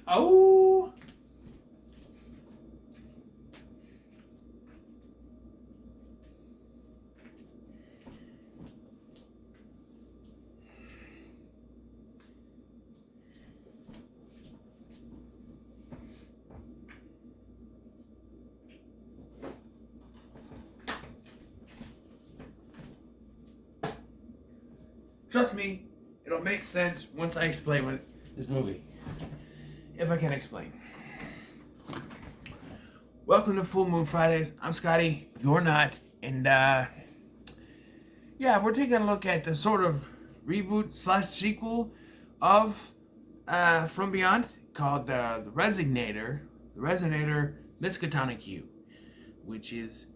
Oh. Trust me, it'll make sense once I explain this movie. If I can explain. Welcome to Full Moon Fridays. I'm Scotty. You're not. And, yeah, we're taking a look at the sort of reboot / sequel of From Beyond called the Resonator. The Resonator Miskatonic U, which is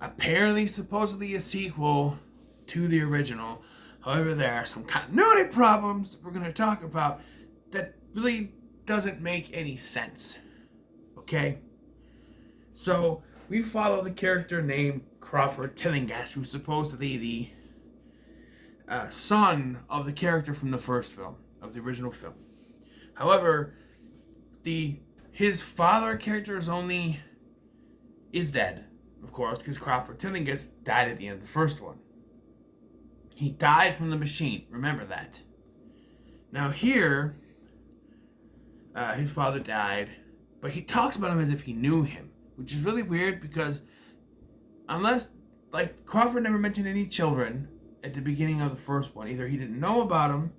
apparently supposedly a sequel to the original. However, there are some continuity problems that we're going to talk about that really doesn't make any sense. Okay? So, we follow the character named Crawford Tillinghast, who's supposedly the son of the character from the first film, of the original film. However, his father character is dead, of course, because Crawford Tillinghast died at the end of the first one. He died from the machine. Remember that. Now here, his father died, but he talks about him as if he knew him, which is really weird because Crawford never mentioned any children at the beginning of the first one. Either he didn't know about him,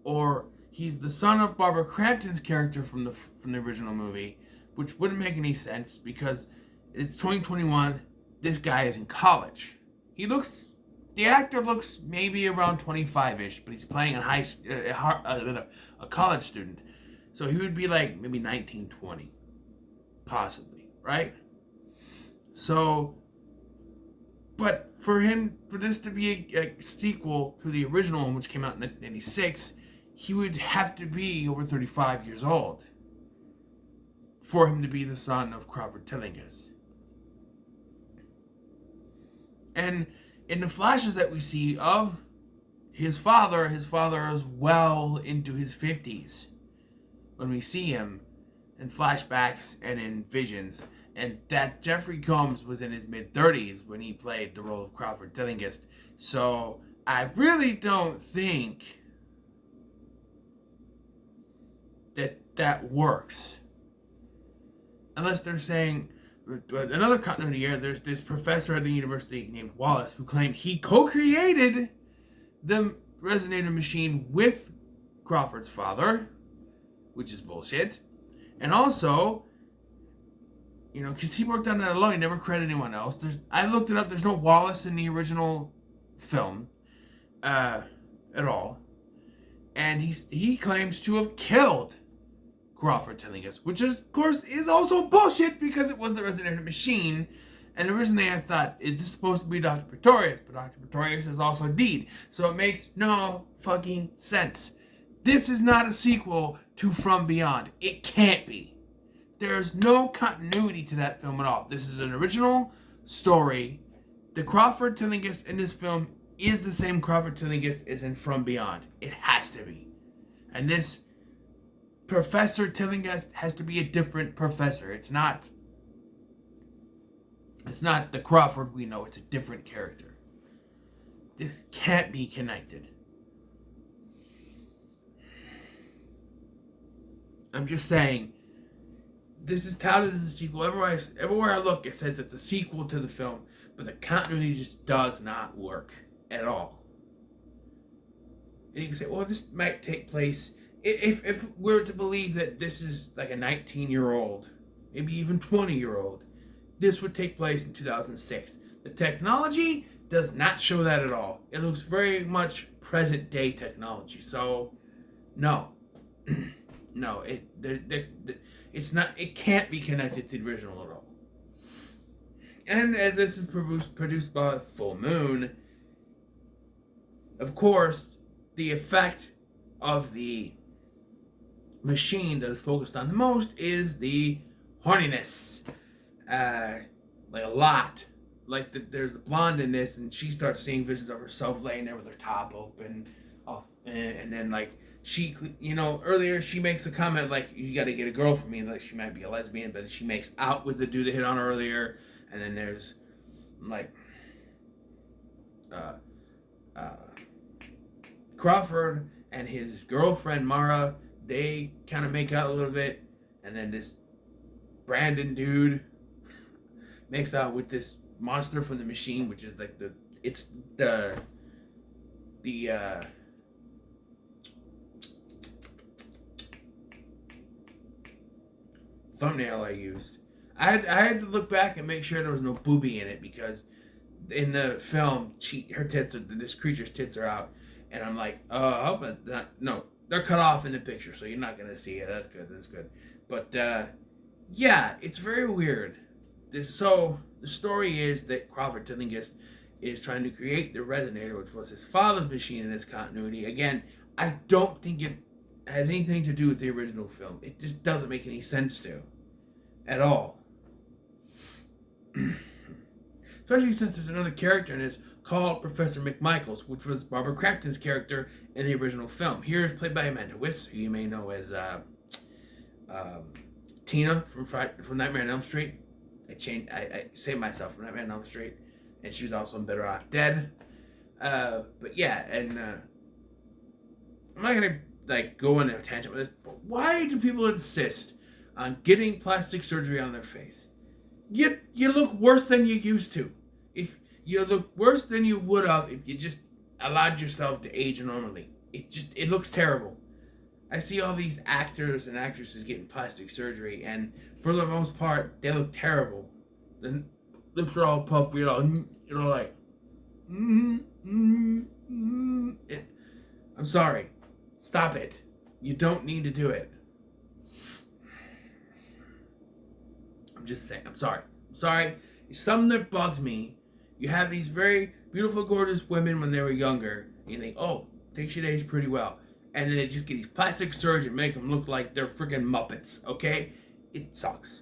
or he's the son of Barbara Crampton's character from the original movie, which wouldn't make any sense because it's 2021. This guy is in college. The actor looks maybe around 25-ish, but he's playing a college student. So he would be like maybe 19, 20. Possibly, right? So, but for this to be a sequel to the original one, which came out in 1996, he would have to be over 35 years old for him to be the son of Crawford Tillinghast. And in the flashes that we see of his father is well into his 50s when we see him in flashbacks and in visions. And that Jeffrey Combs was in his mid-30s when he played the role of Crawford Tillinghast. So I really don't think that works. Unless they're saying... Another continuity here, there's this professor at the university named Wallace who claimed he co-created the Resonator machine with Crawford's father, which is bullshit. And also, because he worked on that alone, he never credited anyone else. I looked it up, there's no Wallace in the original film at all. And he claims to have killed Crawford Tillinghast, which of course is also bullshit because it was the Resonator machine. And originally I thought, is this supposed to be Dr. Pretorius? But Dr. Pretorius is also dead. So it makes no fucking sense. This is not a sequel to From Beyond. It can't be. There's no continuity to that film at all. This is an original story. The Crawford Tillinghast in this film is the same Crawford Tillinghast as in From Beyond. It has to be. And this Professor Tillinghast has to be a different professor. It's not the Crawford we know. It's a different character. This can't be connected. I'm just saying, this is touted as a sequel. Everywhere I look, it says it's a sequel to the film, but the continuity just does not work at all. And you can say, well, this might take place... If we're to believe that this is like a 19-year-old, maybe even 20-year-old, this would take place in 2006. The technology does not show that at all. It looks very much present-day technology. So, no. No, it's not. It can't be connected to the original at all. And as this is produced by Full Moon, of course, the effect of the machine that is focused on the most is the horniness. Like a lot. Like there's the blonde in this, and she starts seeing visions of herself laying there with her top open. Oh, and then like she, earlier she makes a comment like, you got to get a girl for me, like she might be a lesbian, but she makes out with the dude that hit on her earlier. And then there's like uh, uh, Crawford and his girlfriend Mara, they kind of make out a little bit. And then this Brandon dude makes out with this monster from the machine, which is like the thumbnail I used. I had to look back and make sure there was no booby in it, because in the film, this creature's tits are out, and I'm like, I hope no, they're cut off in the picture, so you're not gonna see it. That's good. But yeah, it's very weird. So the story is that Crawford Tillinghast is trying to create the Resonator, which was his father's machine in this continuity. Again, I don't think it has anything to do with the original film. It just doesn't make any sense to, at all. Especially since there's another character in this called Professor McMichaels, which was Barbara Crampton's character in the original film. Here is played by Amanda Wyss, who you may know as Tina from Nightmare on Elm Street. I saved myself from Nightmare on Elm Street, and she was also in Better Off Dead. But yeah, and I'm not gonna go on a tangent with this, but why do people insist on getting plastic surgery on their face? You look worse than you used to. If you look worse than you would have if you just allowed yourself to age normally. It looks terrible. I see all these actors and actresses getting plastic surgery, and for the most part, they look terrible. The lips are all puffy, like, I'm sorry. Stop it. You don't need to do it. I'm just saying. I'm sorry. It's something that bugs me. You have these very beautiful, gorgeous women when they were younger, and you think, oh, they should age pretty well. And then they just get these plastic surgery and make them look like they're freaking Muppets, okay? It sucks.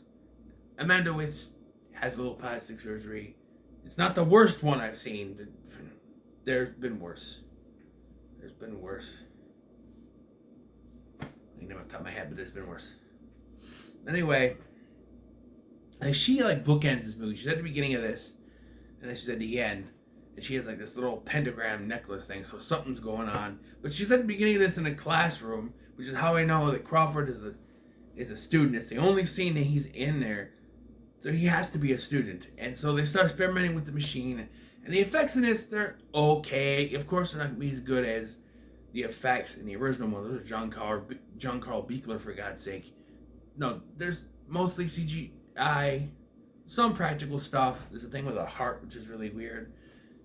Amanda Wyss has a little plastic surgery. It's not the worst one I've seen. There's been worse. I know off the top of my head, but there's been worse. Anyway, and she bookends this movie. She's at the beginning of this, and then she's at the end. And she has this little pentagram necklace thing, so something's going on. But she's at the beginning of this in a classroom, which is how I know that Crawford is a student. It's the only scene that he's in there, so he has to be a student. And so they start experimenting with the machine, and the effects in this, they're okay. Of course, they're not going to be as good as the effects in the original one. Those are John Carl Buechler, for God's sake. No, there's mostly CGI, some practical stuff. There's a thing with a heart, which is really weird.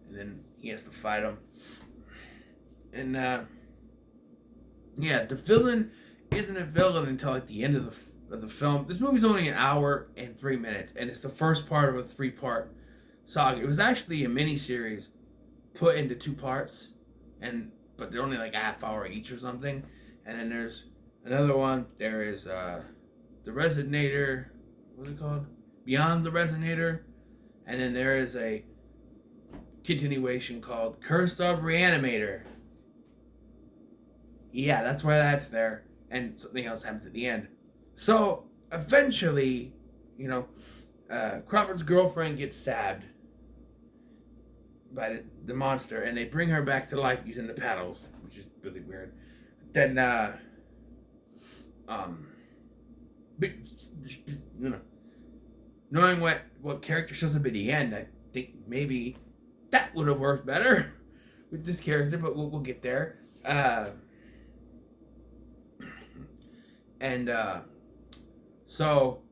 And then he has to fight him. And, the villain isn't a villain until the end of the film. This movie's only an hour and 3 minutes, and it's the first part of a 3-part saga. It was actually a mini-series put into 2 parts, but they're only a half hour each or something. And then there's another one. There is the Resonator. What's it called? Beyond the Resonator. And then there is a continuation called Curse of Reanimator. Yeah, that's why that's there. And something else happens at the end. So, eventually, Crawford's girlfriend gets stabbed by the monster, and they bring her back to life using the paddles, which is really weird. Then, knowing what character shows up at the end, I think maybe that would have worked better with this character, but we'll get there. So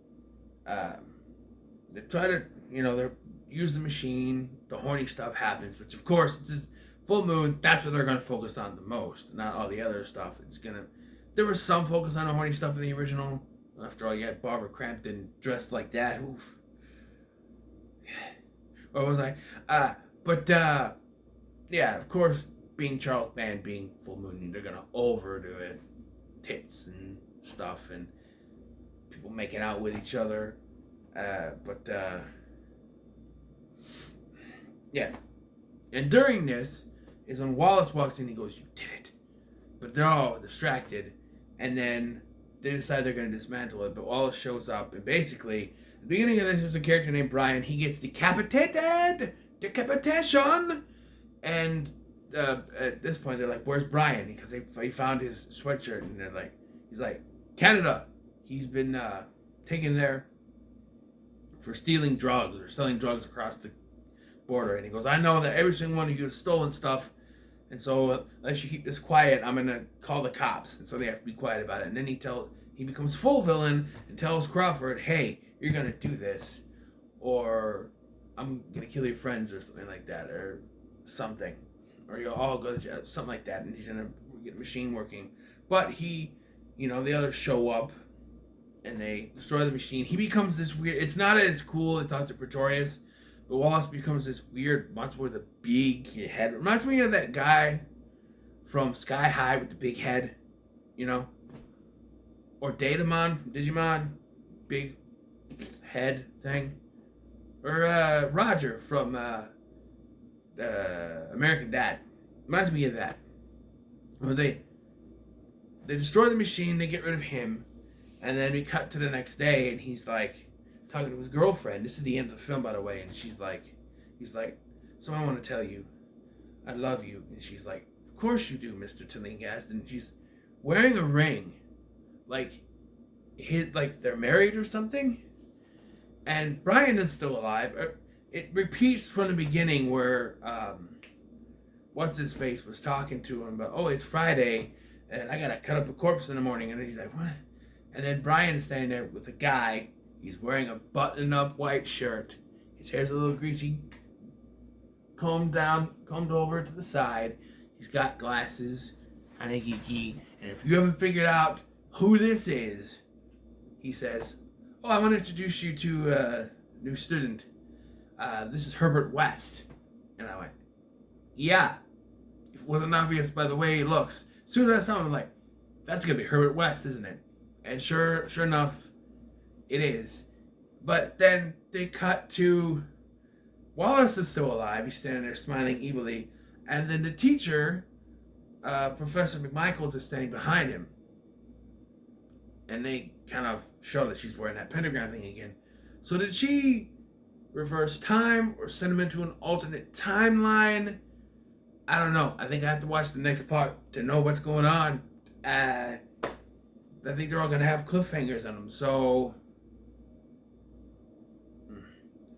they try to, they use the machine. The horny stuff happens, which of course, it's this full moon. That's what they're going to focus on the most, not all the other stuff. There was some focus on the horny stuff in the original. After all, you had Barbara Crampton dressed like that. Oof. What was I? Of course, being Charles Band, being full moon, they're gonna overdo it, tits and stuff, and people making out with each other. And during this is when Wallace walks in. He goes, "You did it! but they're all distracted, and then they decide they're going to dismantle it. But Wallace shows up, and basically, at the beginning of this, there's a character named Brian. He gets decapitation, and at this point, they're like, "Where's Brian?" Because he found his sweatshirt, and they're like, he's like, "Canada. He's been taken there for stealing drugs or selling drugs across the border." And he goes, "I know that every single one of you has stolen stuff. And so, unless you keep this quiet, I'm gonna call the cops." And so they have to be quiet about it. And then he becomes full villain and tells Crawford, "Hey, you're gonna do this, or I'm gonna kill your friends," or something like that, or something, or you'll all go to jail, something like that. And he's gonna get the machine working. But the others show up, and they destroy the machine. He becomes this weird. It's not as cool as Dr. Pretorius. But Wallace becomes this weird monster with a big head. Reminds me of that guy from Sky High with the big head, Or Datamon from Digimon, big head thing. Or Roger from American Dad. Reminds me of that. Well, they destroy the machine, they get rid of him, and then we cut to the next day, and he's like, talking to his girlfriend. This is the end of the film, by the way. And he's like, "So I want to tell you, I love you." And she's like, "Of course you do, Mr. Tillinghast." And she's wearing a ring, like they're married or something. And Brian is still alive. It repeats from the beginning where what's his face was talking to him about, "Oh, it's Friday, and I gotta cut up a corpse in the morning." And he's like, "What?" And then Brian is standing there with a guy. He's wearing a button-up white shirt. His hair's a little greasy, combed over to the side. He's got glasses, kind of geeky. And if you haven't figured out who this is, he says, "Oh, I want to introduce you to a new student. This is Herbert West." And I went, "Yeah." It wasn't obvious by the way he looks. As soon as I saw him, I'm like, "That's going to be Herbert West, isn't it?" And sure enough, it is. But then they cut to Wallace is still alive. He's standing there smiling evilly. And then the teacher, Professor McMichaels, is standing behind him. And they kind of show that she's wearing that pentagram thing again. So did she reverse time or send him into an alternate timeline? I don't know. I think I have to watch the next part to know what's going on. I think they're all going to have cliffhangers on them. So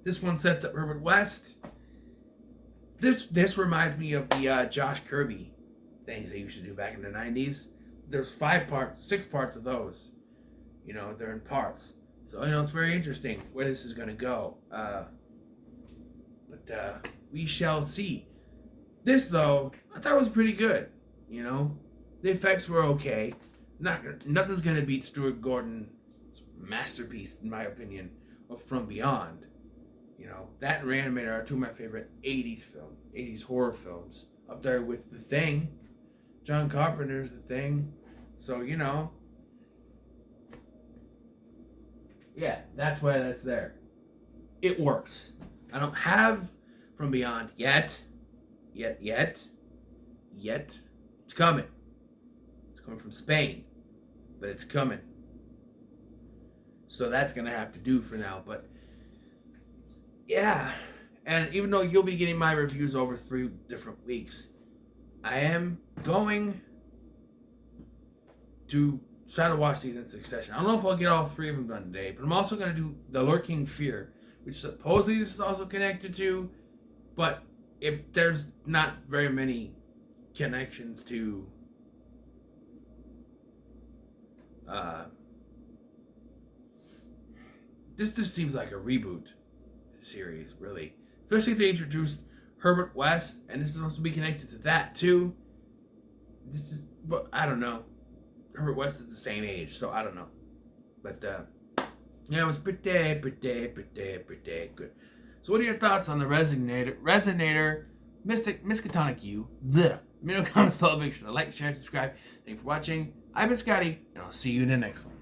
this one sets up Herbert West. This reminds me of the Josh Kirby things they used to do back in the 90s. There's 6 parts of those. They're in parts. So, it's very interesting where this is going to go. But we shall see. This, though, I thought was pretty good. The effects were okay. Nothing's going to beat Stuart Gordon's masterpiece, in my opinion, of From Beyond. That and Reanimator are 2 of my favorite 80s horror films. Up there with The Thing. John Carpenter's The Thing. So, yeah, that's why that's there. It works. I don't have From Beyond yet. It's coming. It's coming from Spain. But it's coming. So that's going to have to do for now. But yeah, and even though you'll be getting my reviews over 3 different weeks, I am going to try to watch these in succession. I don't know if I'll get all 3 of them done today, but I'm also going to do The Lurking Fear, which supposedly this is also connected to, but if there's not very many connections to this just seems like a reboot series, really. Especially if they introduced Herbert West, and this is supposed to be connected to that too. But I don't know. Herbert West is the same age, so I don't know. But yeah, it was pretty good. So what are your thoughts on the Resonator Miskatonic U? Middle comments below. Make sure to like, share, and subscribe. Thank you for watching. I've been Scotty, and I'll see you in the next one.